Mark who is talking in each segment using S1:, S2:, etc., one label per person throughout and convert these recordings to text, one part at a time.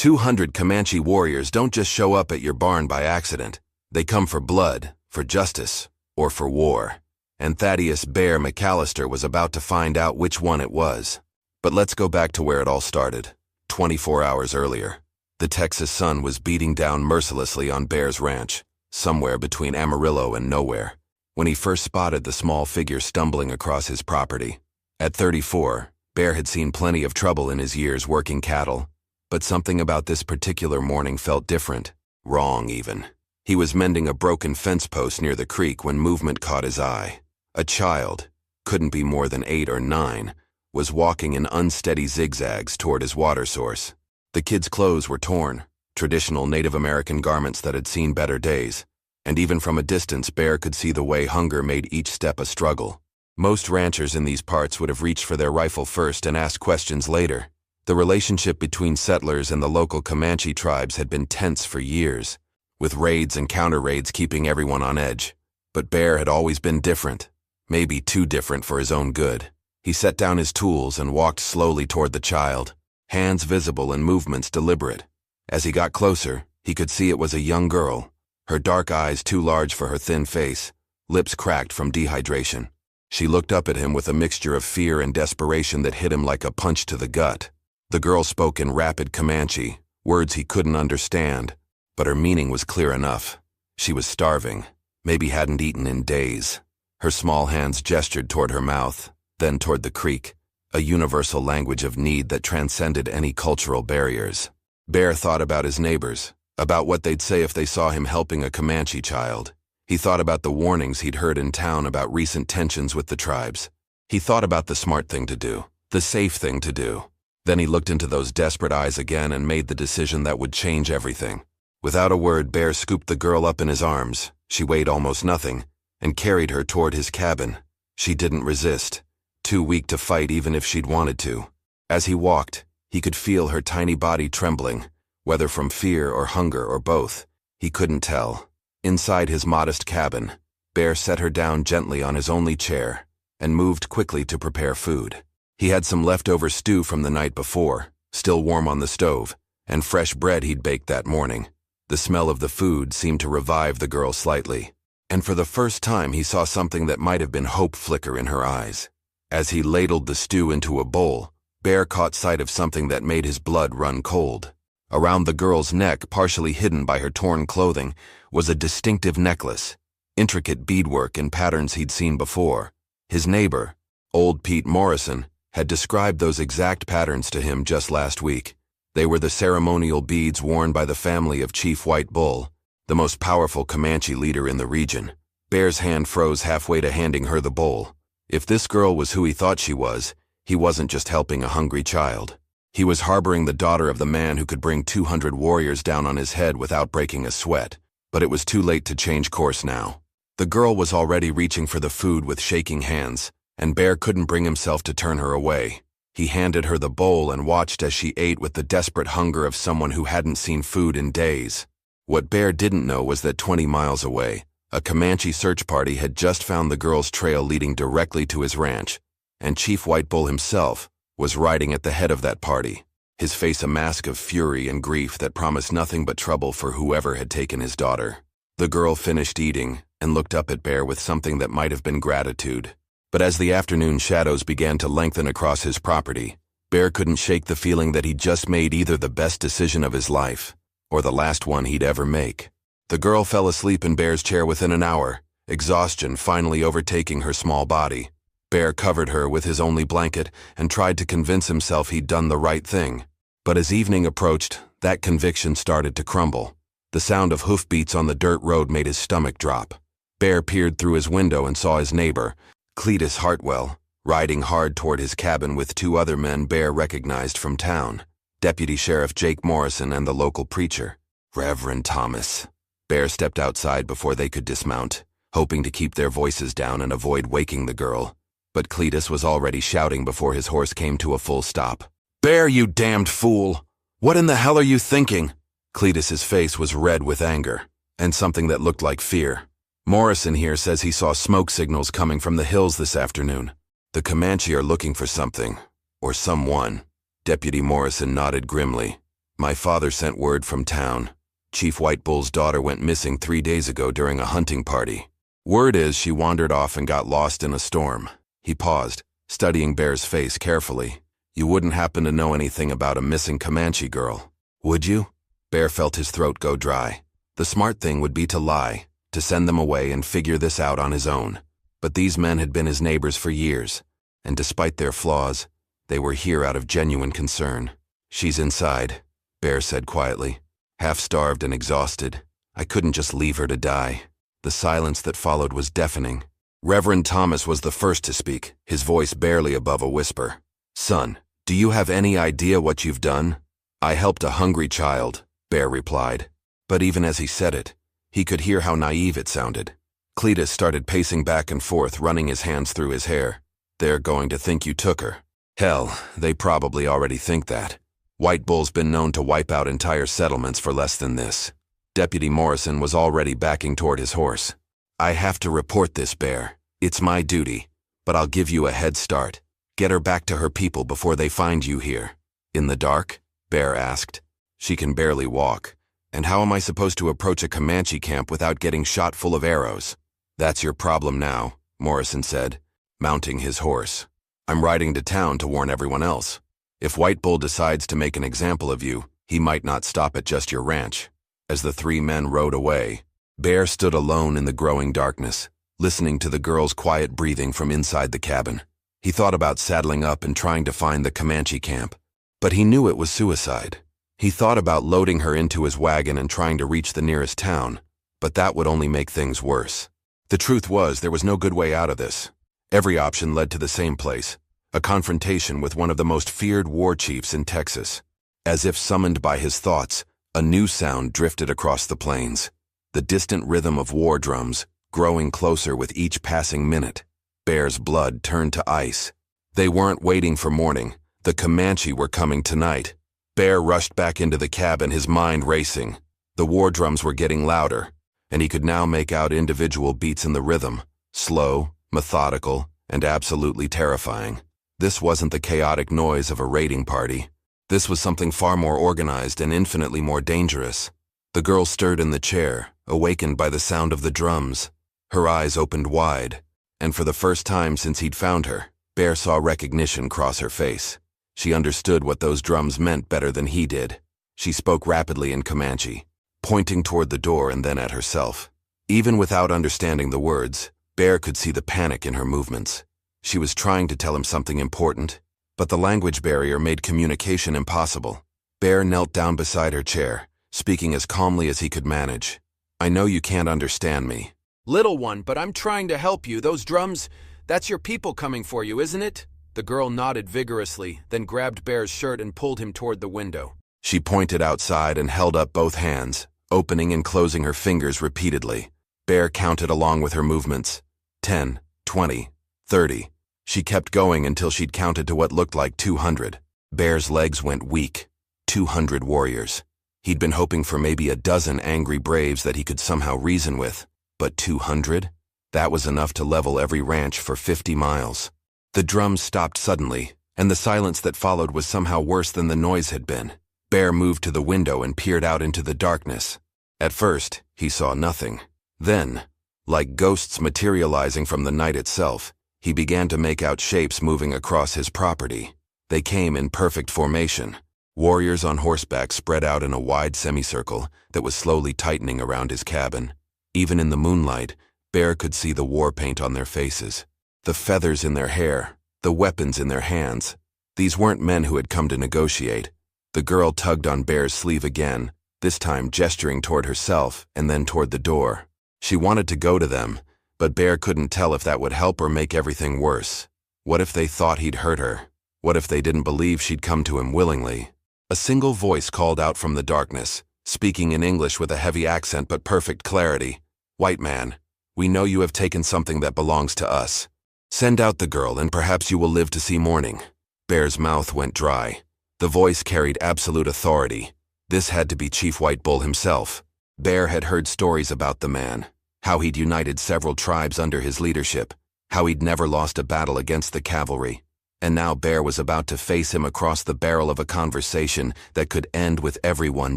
S1: 200 Comanche warriors don't just show up at your barn by accident. They come for blood, for justice, or for war. And Thaddeus "Bear" McAllister was about to find out which one it was. But let's go back to where it all started. 24 hours earlier, the Texas sun was beating down mercilessly on Bear's ranch, somewhere between Amarillo and nowhere, when he first spotted the small figure stumbling across his property. At 34, Bear had seen plenty of trouble in his years working cattle, but something about this particular morning felt different, wrong even. He was mending a broken fence post near the creek when movement caught his eye. A child, couldn't be more than 8 or 9, was walking in unsteady zigzags toward his water source. The kid's clothes were torn, traditional Native American garments that had seen better days, and even from a distance Bear could see the way hunger made each step a struggle. Most ranchers in these parts would have reached for their rifle first and asked questions later. The relationship between settlers and the local Comanche tribes had been tense for years, with raids and counter-raids keeping everyone on edge. But Bear had always been different, maybe too different for his own good. He set down his tools and walked slowly toward the child, hands visible and movements deliberate. As he got closer, he could see it was a young girl, her dark eyes too large for her thin face, lips cracked from dehydration. She looked up at him with a mixture of fear and desperation that hit him like a punch to the gut. The girl spoke in rapid Comanche, words he couldn't understand, but her meaning was clear enough. She was starving, maybe hadn't eaten in days. Her small hands gestured toward her mouth, then toward the creek, a universal language of need that transcended any cultural barriers. Bear thought about his neighbors, about what they'd say if they saw him helping a Comanche child. He thought about the warnings he'd heard in town about recent tensions with the tribes. He thought about the smart thing to do, the safe thing to do. Then he looked into those desperate eyes again and made the decision that would change everything. Without a word, Bear scooped the girl up in his arms. She weighed almost nothing, and carried her toward his cabin. She didn't resist, too weak to fight even if she'd wanted to. As he walked, he could feel her tiny body trembling, whether from fear or hunger or both. He couldn't tell. Inside his modest cabin, Bear set her down gently on his only chair and moved quickly to prepare food. He had some leftover stew from the night before, still warm on the stove, and fresh bread he'd baked that morning. The smell of the food seemed to revive the girl slightly, and for the first time he saw something that might have been hope flicker in her eyes. As he ladled the stew into a bowl, Bear caught sight of something that made his blood run cold. Around the girl's neck, partially hidden by her torn clothing, was a distinctive necklace, intricate beadwork in patterns he'd seen before. His neighbor, old Pete Morrison, had described those exact patterns to him just last week. They were the ceremonial beads worn by the family of Chief White Bull, the most powerful Comanche leader in the region. Bear's hand froze halfway to handing her the bowl. If this girl was who he thought she was, he wasn't just helping a hungry child. He was harboring the daughter of the man who could bring 200 warriors down on his head without breaking a sweat. But it was too late to change course now. The girl was already reaching for the food with shaking hands, and Bear couldn't bring himself to turn her away. He handed her the bowl and watched as she ate with the desperate hunger of someone who hadn't seen food in days. What Bear didn't know was that 20 miles away, a Comanche search party had just found the girl's trail leading directly to his ranch, and Chief White Bull himself was riding at the head of that party, his face a mask of fury and grief that promised nothing but trouble for whoever had taken his daughter. The girl finished eating and looked up at Bear with something that might have been gratitude. But as the afternoon shadows began to lengthen across his property, Bear couldn't shake the feeling that he'd just made either the best decision of his life or the last one he'd ever make. The girl fell asleep in Bear's chair within an hour, exhaustion finally overtaking her small body. Bear covered her with his only blanket and tried to convince himself he'd done the right thing. But as evening approached, that conviction started to crumble. The sound of hoofbeats on the dirt road made his stomach drop. Bear peered through his window and saw his neighbor, Cletus Hartwell, riding hard toward his cabin with 2 other men Bear recognized from town, Deputy Sheriff Jake Morrison and the local preacher, Reverend Thomas. Bear stepped outside before they could dismount, hoping to keep their voices down and avoid waking the girl. But Cletus was already shouting before his horse came to a full stop. "Bear, you damned fool! What in the hell are you thinking?" Cletus's face was red with anger, and something that looked like fear. "Morrison here says he saw smoke signals coming from the hills this afternoon. The Comanche are looking for something, or someone." Deputy Morrison nodded grimly. My father sent word from town. Chief White Bull's daughter went missing 3 days ago during a hunting party. Word is she wandered off and got lost in a storm. He paused, studying Bear's face carefully. You wouldn't happen to know anything about a missing Comanche girl, would you? Bear felt his throat go dry. The smart thing would be to lie, to send them away and figure this out on his own. But these men had been his neighbors for years, and despite their flaws, they were here out of genuine concern. She's inside, Bear said quietly. Half-starved and exhausted. I couldn't just leave her to die. The silence that followed was deafening. Reverend Thomas was the first to speak, his voice barely above a whisper. Son, do you have any idea what you've done? I helped a hungry child, Bear replied. But even as he said it, he could hear how naive it sounded. Cletus started pacing back and forth, running his hands through his hair. They're going to think you took her. Hell, they probably already think that. White Bull's been known to wipe out entire settlements for less than this. Deputy Morrison was already backing toward his horse. I have to report this, Bear. It's my duty, but I'll give you a head start. Get her back to her people before they find you here. In the dark? Bear asked. She can barely walk. And how am I supposed to approach a Comanche camp without getting shot full of arrows? That's your problem now, Morrison said, mounting his horse. I'm riding to town to warn everyone else. If White Bull decides to make an example of you, he might not stop at just your ranch. As the 3 men rode away, Bear stood alone in the growing darkness, listening to the girl's quiet breathing from inside the cabin. He thought about saddling up and trying to find the Comanche camp, but he knew it was suicide. He thought about loading her into his wagon and trying to reach the nearest town, but that would only make things worse. The truth was, there was no good way out of this. Every option led to the same place, a confrontation with one of the most feared war chiefs in Texas. As if summoned by his thoughts, a new sound drifted across the plains. The distant rhythm of war drums, growing closer with each passing minute. Bear's blood turned to ice. They weren't waiting for morning. The Comanche were coming tonight. Bear rushed back into the cabin, his mind racing. The war drums were getting louder, and he could now make out individual beats in the rhythm, slow, methodical, and absolutely terrifying. This wasn't the chaotic noise of a raiding party. This was something far more organized and infinitely more dangerous. The girl stirred in the chair, awakened by the sound of the drums. Her eyes opened wide, and for the first time since he'd found her, Bear saw recognition cross her face. She understood what those drums meant better than he did. She spoke rapidly in Comanche, pointing toward the door and then at herself. Even without understanding the words, Bear could see the panic in her movements. She was trying to tell him something important, but the language barrier made communication impossible. Bear knelt down beside her chair, speaking as calmly as he could manage. I know you can't understand me.
S2: Little one, but I'm trying to help you. Those drums, that's your people coming for you, isn't it? The girl nodded vigorously, then grabbed Bear's shirt and pulled him toward the window.
S1: She pointed outside and held up both hands, opening and closing her fingers repeatedly. Bear counted along with her movements. 10, 20, 30. She kept going until she'd counted to what looked like 200. Bear's legs went weak. 200 warriors. He'd been hoping for maybe a dozen angry braves that he could somehow reason with. But 200? That was enough to level every ranch for 50 miles. The drums stopped suddenly, and the silence that followed was somehow worse than the noise had been. Bear moved to the window and peered out into the darkness. At first, he saw nothing. Then, like ghosts materializing from the night itself, he began to make out shapes moving across his property. They came in perfect formation. Warriors on horseback spread out in a wide semicircle that was slowly tightening around his cabin. Even in the moonlight, Bear could see the war paint on their faces, the feathers in their hair, the weapons in their hands. These weren't men who had come to negotiate. The girl tugged on Bear's sleeve again, this time gesturing toward herself and then toward the door. She wanted to go to them, but Bear couldn't tell if that would help or make everything worse. What if they thought he'd hurt her? What if they didn't believe she'd come to him willingly? A single voice called out from the darkness, speaking in English with a heavy accent but perfect clarity. White man, we know you have taken something that belongs to us. Send out the girl and perhaps you will live to see morning. Bear's mouth went dry. The voice carried absolute authority. This had to be Chief White Bull himself. Bear had heard stories about the man, how he'd united several tribes under his leadership, how he'd never lost a battle against the cavalry. And now Bear was about to face him across the barrel of a conversation that could end with everyone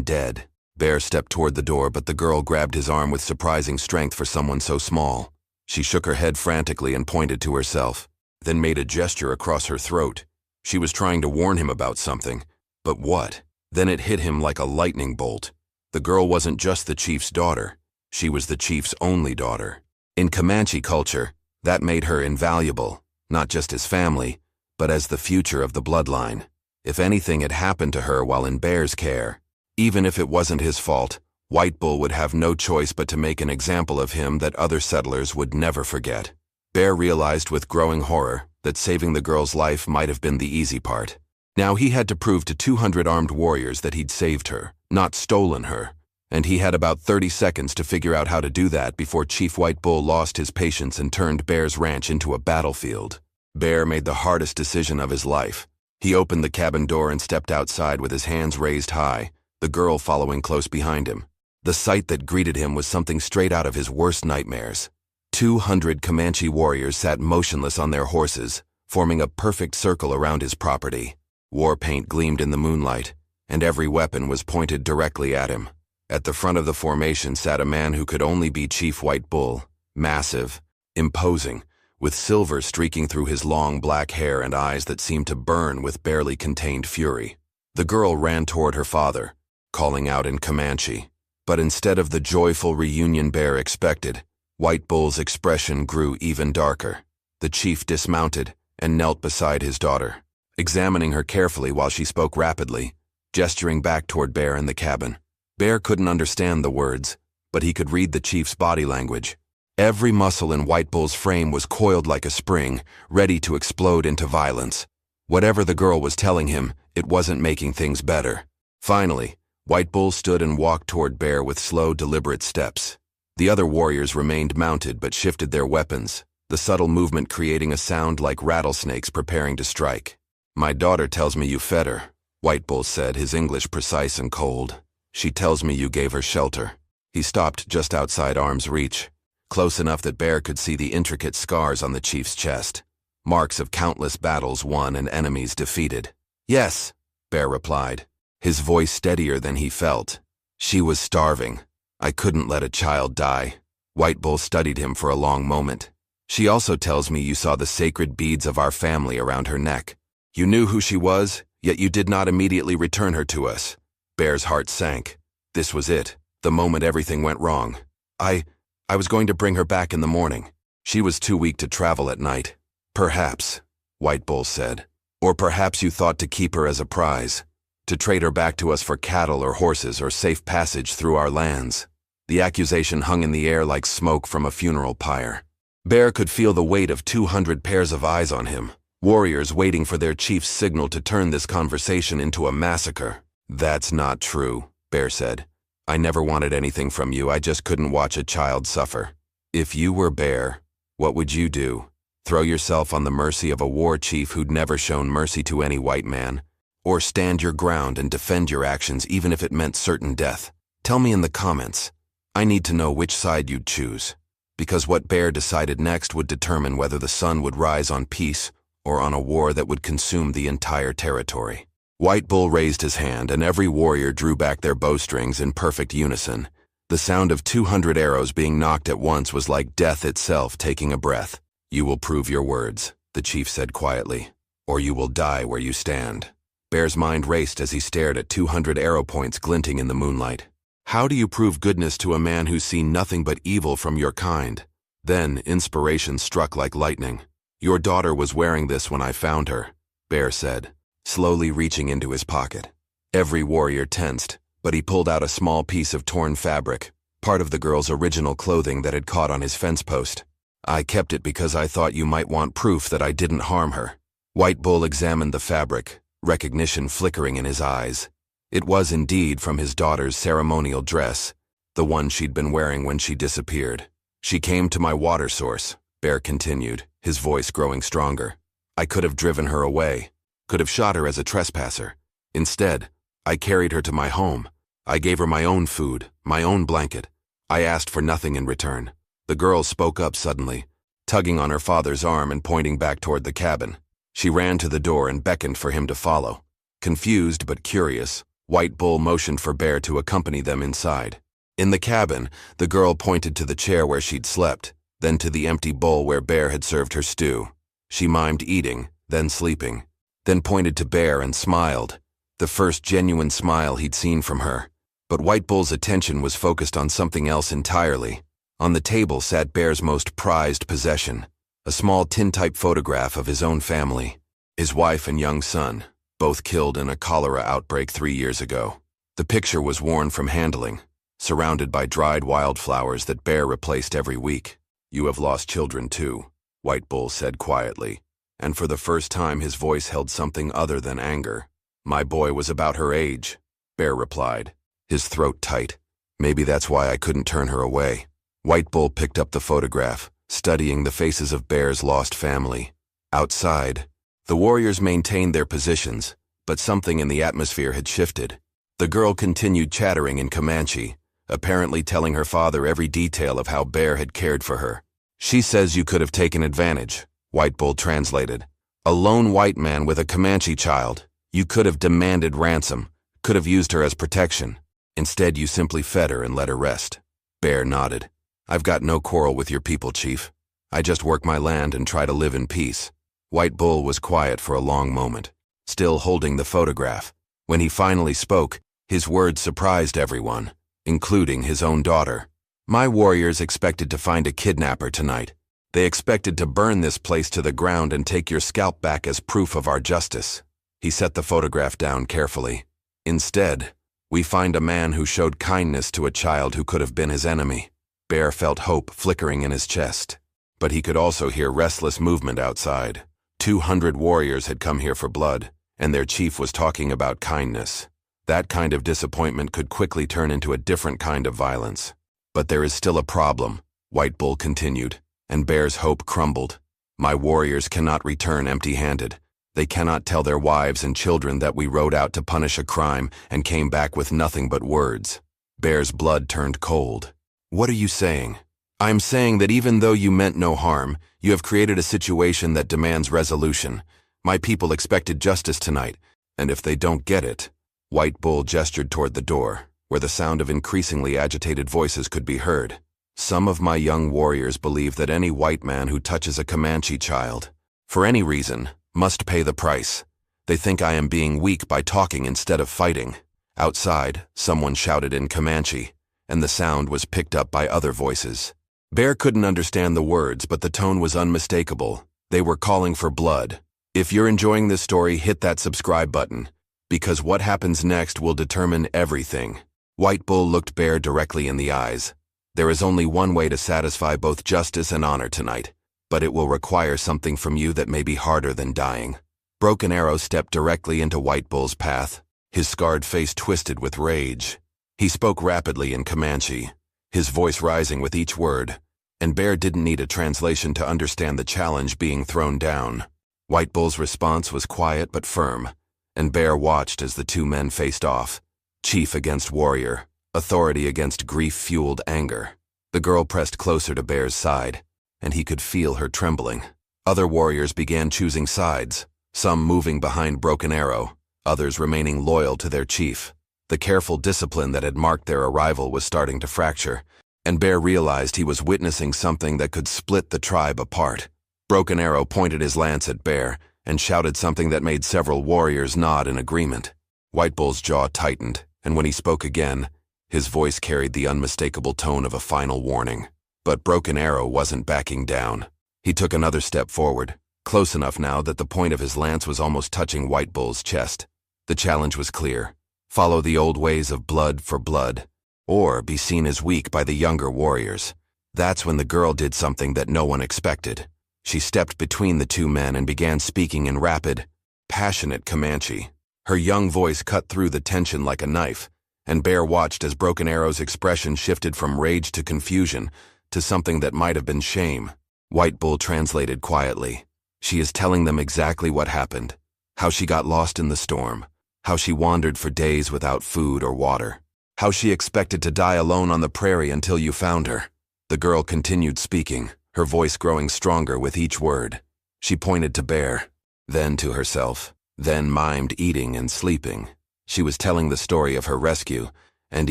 S1: dead. Bear stepped toward the door, but the girl grabbed his arm with surprising strength for someone so small. She shook her head frantically and pointed to herself, then made a gesture across her throat. She was trying to warn him about something, but what? Then it hit him like a lightning bolt. The girl wasn't just the chief's daughter. She was the chief's only daughter. In Comanche culture, that made her invaluable, not just as family, but as the future of the bloodline. If anything had happened to her while in Bear's care, even if it wasn't his fault, White Bull would have no choice but to make an example of him that other settlers would never forget. Bear realized with growing horror that saving the girl's life might have been the easy part. Now he had to prove to 200 armed warriors that he'd saved her, not stolen her. And he had about 30 seconds to figure out how to do that before Chief White Bull lost his patience and turned Bear's ranch into a battlefield. Bear made the hardest decision of his life. He opened the cabin door and stepped outside with his hands raised high, the girl following close behind him. The sight that greeted him was something straight out of his worst nightmares. 200 Comanche warriors sat motionless on their horses, forming a perfect circle around his property. War paint gleamed in the moonlight, and every weapon was pointed directly at him. At the front of the formation sat a man who could only be Chief White Bull, massive, imposing, with silver streaking through his long black hair and eyes that seemed to burn with barely contained fury. The girl ran toward her father, calling out in Comanche. But instead of the joyful reunion Bear expected, White Bull's expression grew even darker. The chief dismounted and knelt beside his daughter, examining her carefully while she spoke rapidly, gesturing back toward Bear in the cabin. Bear couldn't understand the words, but he could read the chief's body language. Every muscle in White Bull's frame was coiled like a spring, ready to explode into violence. Whatever the girl was telling him, it wasn't making things better. Finally, White Bull stood and walked toward Bear with slow, deliberate steps. The other warriors remained mounted but shifted their weapons, the subtle movement creating a sound like rattlesnakes preparing to strike. "My daughter tells me you fed her," White Bull said, his English precise and cold. "She tells me you gave her shelter." He stopped just outside arm's reach, close enough that Bear could see the intricate scars on the chief's chest, marks of countless battles won and enemies defeated. "Yes," Bear replied, his voice steadier than he felt. "She was starving. I couldn't let a child die." White Bull studied him for a long moment. "She also tells me you saw the sacred beads of our family around her neck. You knew who she was, yet you did not immediately return her to us." Bear's heart sank. This was it, the moment everything went wrong. I was going to bring her back in the morning. She was too weak to travel at night." "Perhaps," White Bull said. "Or perhaps you thought to keep her as a prize, to trade her back to us for cattle or horses or safe passage through our lands." The accusation hung in the air like smoke from a funeral pyre. Bear could feel the weight of 200 pairs of eyes on him, warriors waiting for their chief's signal to turn this conversation into a massacre. "That's not true," Bear said. "I never wanted anything from you, I just couldn't watch a child suffer." "If you were Bear, what would you do? Throw yourself on the mercy of a war chief who'd never shown mercy to any white man? Or stand your ground and defend your actions even if it meant certain death? Tell me in the comments. I need to know which side you'd choose. Because what Bear decided next would determine whether the sun would rise on peace or on a war that would consume the entire territory. White Bull raised his hand, and every warrior drew back their bowstrings in perfect unison. The sound of 200 arrows being knocked at once was like death itself taking a breath. "You will prove your words," the chief said quietly, "or you will die where you stand." Bear's mind raced as he stared at 200 arrow points glinting in the moonlight. How do you prove goodness to a man who's seen nothing but evil from your kind? Then inspiration struck like lightning. "Your daughter was wearing this when I found her," Bear said, slowly reaching into his pocket. Every warrior tensed, but he pulled out a small piece of torn fabric, part of the girl's original clothing that had caught on his fence post. "I kept it because I thought you might want proof that I didn't harm her." White Bull examined the fabric, recognition flickering in his eyes. It was indeed from his daughter's ceremonial dress, the one she'd been wearing when she disappeared. "She came to my water source," Bear continued, his voice growing stronger. "I could have driven her away, could have shot her as a trespasser. Instead, I carried her to my home. I gave her my own food, my own blanket. I asked for nothing in return." The girl spoke up suddenly, tugging on her father's arm and pointing back toward the cabin. She ran to the door and beckoned for him to follow. Confused but curious, White Bull motioned for Bear to accompany them inside. In the cabin, the girl pointed to the chair where she'd slept, then to the empty bowl where Bear had served her stew. She mimed eating, then sleeping, then pointed to Bear and smiled, the first genuine smile he'd seen from her. But White Bull's attention was focused on something else entirely. On the table sat Bear's most prized possession, a small tintype photograph of his own family, his wife and young son, both killed in a cholera outbreak 3 years ago. The picture was worn from handling, surrounded by dried wildflowers that Bear replaced every week. "You have lost children too," White Bull said quietly, and for the first time his voice held something other than anger. "My boy was about her age," Bear replied, his throat tight. "Maybe that's why I couldn't turn her away." White Bull picked up the photograph, studying the faces of Bear's lost family. Outside, the warriors maintained their positions, but something in the atmosphere had shifted. The girl continued chattering in Comanche, apparently telling her father every detail of how Bear had cared for her. "She says you could have taken advantage," White Bull translated. "A lone white man with a Comanche child. You could have demanded ransom, could have used her as protection. Instead, you simply fed her and let her rest." Bear nodded. "I've got no quarrel with your people, Chief. I just work my land and try to live in peace." White Bull was quiet for a long moment, still holding the photograph. When he finally spoke, his words surprised everyone, including his own daughter. "My warriors expected to find a kidnapper tonight. They expected to burn this place to the ground and take your scalp back as proof of our justice." He set the photograph down carefully. "Instead, we find a man who showed kindness to a child who could have been his enemy." Bear felt hope flickering in his chest, but he could also hear restless movement outside. 200 warriors had come here for blood, and their chief was talking about kindness. That kind of disappointment could quickly turn into a different kind of violence. "But there is still a problem," White Bull continued, and Bear's hope crumbled. "My warriors cannot return empty-handed. They cannot tell their wives and children that we rode out to punish a crime and came back with nothing but words." Bear's blood turned cold. "What are you saying?" "I'm saying that even though you meant no harm, you have created a situation that demands resolution. My people expected justice tonight, and if they don't get it..." White Bull gestured toward the door, where the sound of increasingly agitated voices could be heard. "Some of my young warriors believe that any white man who touches a Comanche child, for any reason, must pay the price. They think I am being weak by talking instead of fighting." Outside, someone shouted in Comanche, and the sound was picked up by other voices. Bear couldn't understand the words, but the tone was unmistakable. They were calling for blood. If you're enjoying this story, hit that subscribe button, because what happens next will determine everything. White Bull looked Bear directly in the eyes. "There is only one way to satisfy both justice and honor tonight, but it will require something from you that may be harder than dying." Broken Arrow stepped directly into White Bull's path, his scarred face twisted with rage. He spoke rapidly in Comanche, his voice rising with each word, and Bear didn't need a translation to understand the challenge being thrown down. White Bull's response was quiet but firm, and Bear watched as the two men faced off, chief against warrior, authority against grief-fueled anger. The girl pressed closer to Bear's side, and he could feel her trembling. Other warriors began choosing sides, some moving behind Broken Arrow, others remaining loyal to their chief. The careful discipline that had marked their arrival was starting to fracture, and Bear realized he was witnessing something that could split the tribe apart. Broken Arrow pointed his lance at Bear and shouted something that made several warriors nod in agreement. White Bull's jaw tightened, and when he spoke again, his voice carried the unmistakable tone of a final warning. But Broken Arrow wasn't backing down. He took another step forward, close enough now that the point of his lance was almost touching White Bull's chest. The challenge was clear. Follow the old ways of blood for blood, or be seen as weak by the younger warriors. That's when the girl did something that no one expected. She stepped between the two men and began speaking in rapid, passionate Comanche. Her young voice cut through the tension like a knife, and Bear watched as Broken Arrow's expression shifted from rage to confusion to something that might have been shame. White Bull translated quietly. "She is telling them exactly what happened, how she got lost in the storm, how she wandered for days without food or water, how she expected to die alone on the prairie until you found her." The girl continued speaking, her voice growing stronger with each word. She pointed to Bear. then to herself, then mimed eating and sleeping. She was telling the story of her rescue, and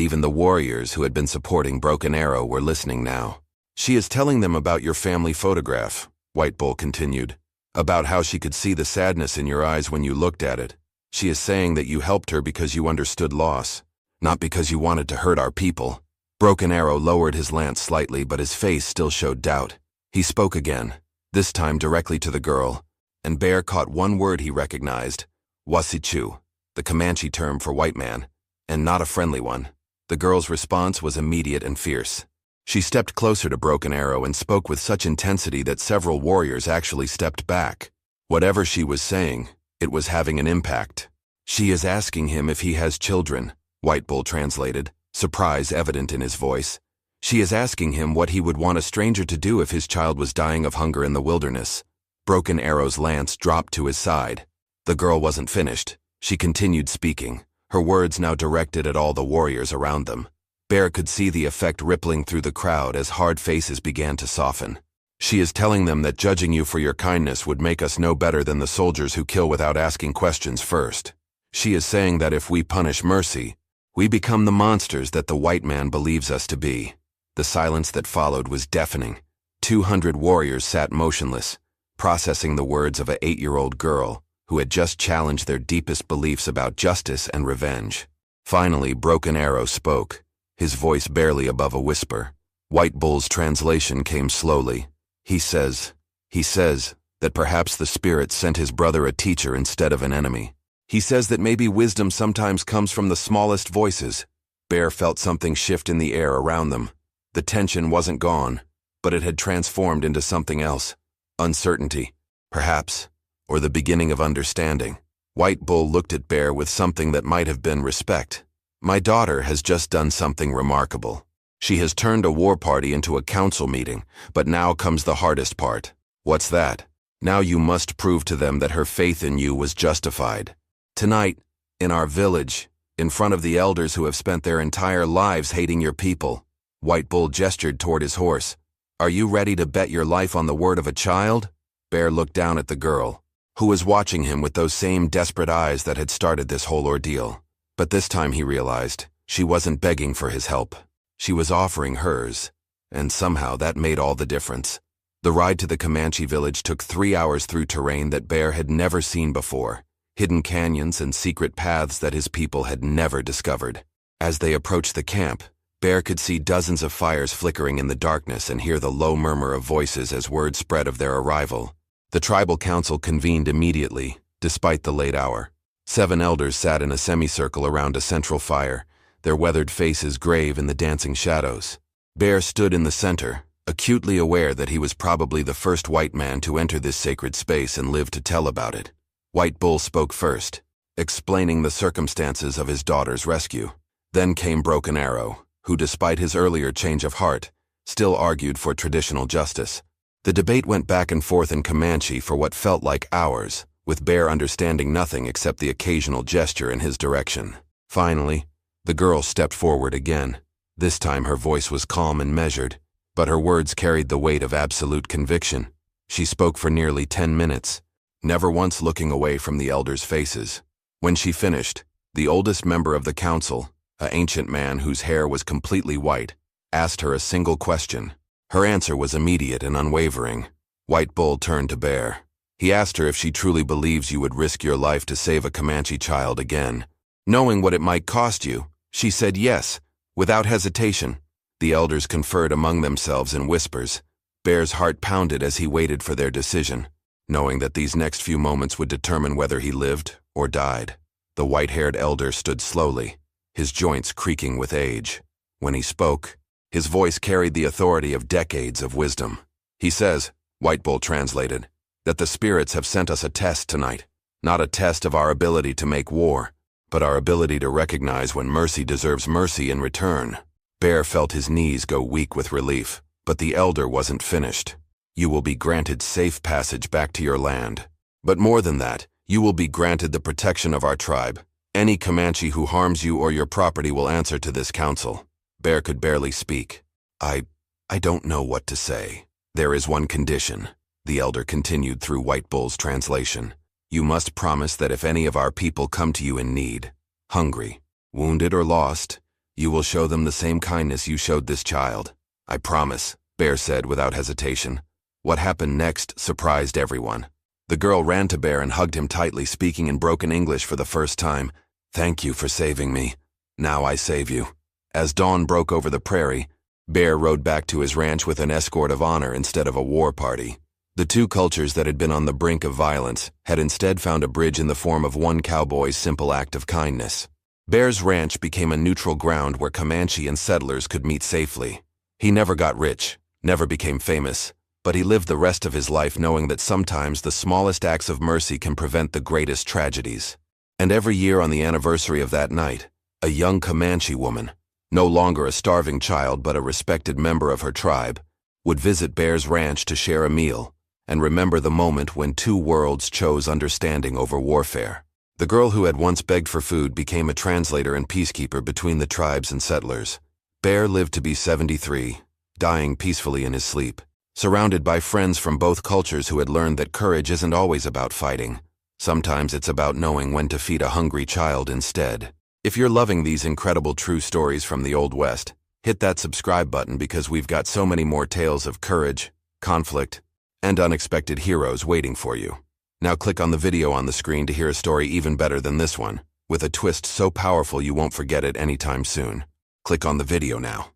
S1: even the warriors who had been supporting Broken Arrow were listening now. She is telling them about your family photograph, White Bull continued, about how she could see the sadness in your eyes when you looked at it. She is saying that you helped her because you understood loss, not because you wanted to hurt our people. Broken Arrow lowered his lance slightly, but his face still showed doubt. He spoke again, this time directly to the girl, and Bear caught one word he recognized, wasichu, the Comanche term for white man, and not a friendly one. The girl's response was immediate and fierce. She stepped closer to Broken Arrow and spoke with such intensity that several warriors actually stepped back. Whatever she was saying, it was having an impact. She is asking him if he has children, White Bull translated, surprise evident in his voice. She is asking him what he would want a stranger to do if his child was dying of hunger in the wilderness. Broken Arrow's lance dropped to his side. The girl wasn't finished. She continued speaking, her words now directed at all the warriors around them. Bear could see the effect rippling through the crowd as hard faces began to soften. She is telling them that judging you for your kindness would make us no better than the soldiers who kill without asking questions first. She is saying that if we punish mercy, we become the monsters that the white man believes us to be. The silence that followed was deafening. 200 warriors sat motionless, processing the words of an 8-year-old girl who had just challenged their deepest beliefs about justice and revenge. Finally, Broken Arrow spoke, his voice barely above a whisper. White Bull's translation came slowly. He says that perhaps the spirit sent his brother a teacher instead of an enemy. He says that maybe wisdom sometimes comes from the smallest voices. Bear felt something shift in the air around them. The tension wasn't gone, but it had transformed into something else. Uncertainty, perhaps, or the beginning of understanding. White Bull looked at Bear with something that might have been respect. My daughter has just done something remarkable. She has turned a war party into a council meeting, but now comes the hardest part. What's that? Now you must prove to them that her faith in you was justified. Tonight, in our village, in front of the elders who have spent their entire lives hating your people. White Bull gestured toward his horse. Are you ready to bet your life on the word of a child? Bear looked down at the girl, who was watching him with those same desperate eyes that had started this whole ordeal. But this time he realized, she wasn't begging for his help. She was offering hers, and somehow that made all the difference. The ride to the Comanche village took 3 hours through terrain that Bear had never seen before, hidden canyons and secret paths that his people had never discovered. As they approached the camp, Bear could see dozens of fires flickering in the darkness and hear the low murmur of voices as word spread of their arrival. The tribal council convened immediately, despite the late hour. 7 elders sat in a semicircle around a central fire, their weathered faces grave in the dancing shadows. Bear stood in the center, acutely aware that he was probably the first white man to enter this sacred space and live to tell about it. White Bull spoke first, explaining the circumstances of his daughter's rescue. Then came Broken Arrow, who, despite his earlier change of heart, still argued for traditional justice. The debate went back and forth in Comanche for what felt like hours, with Bear understanding nothing except the occasional gesture in his direction. Finally, the girl stepped forward again. This time her voice was calm and measured, but her words carried the weight of absolute conviction. She spoke for nearly 10 minutes, never once looking away from the elders' faces. When she finished, the oldest member of the council, an ancient man whose hair was completely white, asked her a single question. Her answer was immediate and unwavering. White Bull turned to Bear. He asked her if she truly believes you would risk your life to save a Comanche child again. Knowing what it might cost you, she said yes, without hesitation. The elders conferred among themselves in whispers. Bear's heart pounded as he waited for their decision, knowing that these next few moments would determine whether he lived or died. The white-haired elder stood slowly, his joints creaking with age. When he spoke, his voice carried the authority of decades of wisdom. He says, White Bull translated, that the spirits have sent us a test tonight, not a test of our ability to make war, but our ability to recognize when mercy deserves mercy in return. Bear felt his knees go weak with relief, but the elder wasn't finished. You will be granted safe passage back to your land. But more than that, you will be granted the protection of our tribe. Any Comanche who harms you or your property will answer to this council. Bear could barely speak. I don't know what to say. There is one condition, the elder continued through White Bull's translation. You must promise that if any of our people come to you in need, hungry, wounded, or lost, you will show them the same kindness you showed this child. I promise, Bear said without hesitation. What happened next surprised everyone. The girl ran to Bear and hugged him tightly, speaking in broken English for the first time. Thank you for saving me. Now I save you. As dawn broke over the prairie, Bear rode back to his ranch with an escort of honor instead of a war party. The two cultures that had been on the brink of violence had instead found a bridge in the form of one cowboy's simple act of kindness. Bear's ranch became a neutral ground where Comanche and settlers could meet safely. He never got rich, never became famous, but he lived the rest of his life knowing that sometimes the smallest acts of mercy can prevent the greatest tragedies. And every year on the anniversary of that night, a young Comanche woman, no longer a starving child but a respected member of her tribe, would visit Bear's ranch to share a meal and remember the moment when two worlds chose understanding over warfare. The girl who had once begged for food became a translator and peacekeeper between the tribes and settlers. Bear lived to be 73, dying peacefully in his sleep, surrounded by friends from both cultures who had learned that courage isn't always about fighting. Sometimes it's about knowing when to feed a hungry child instead. If you're loving these incredible true stories from the Old West, hit that subscribe button because we've got so many more tales of courage, conflict, and unexpected heroes waiting for you. Now click on the video on the screen to hear a story even better than this one, with a twist so powerful you won't forget it anytime soon. Click on the video now.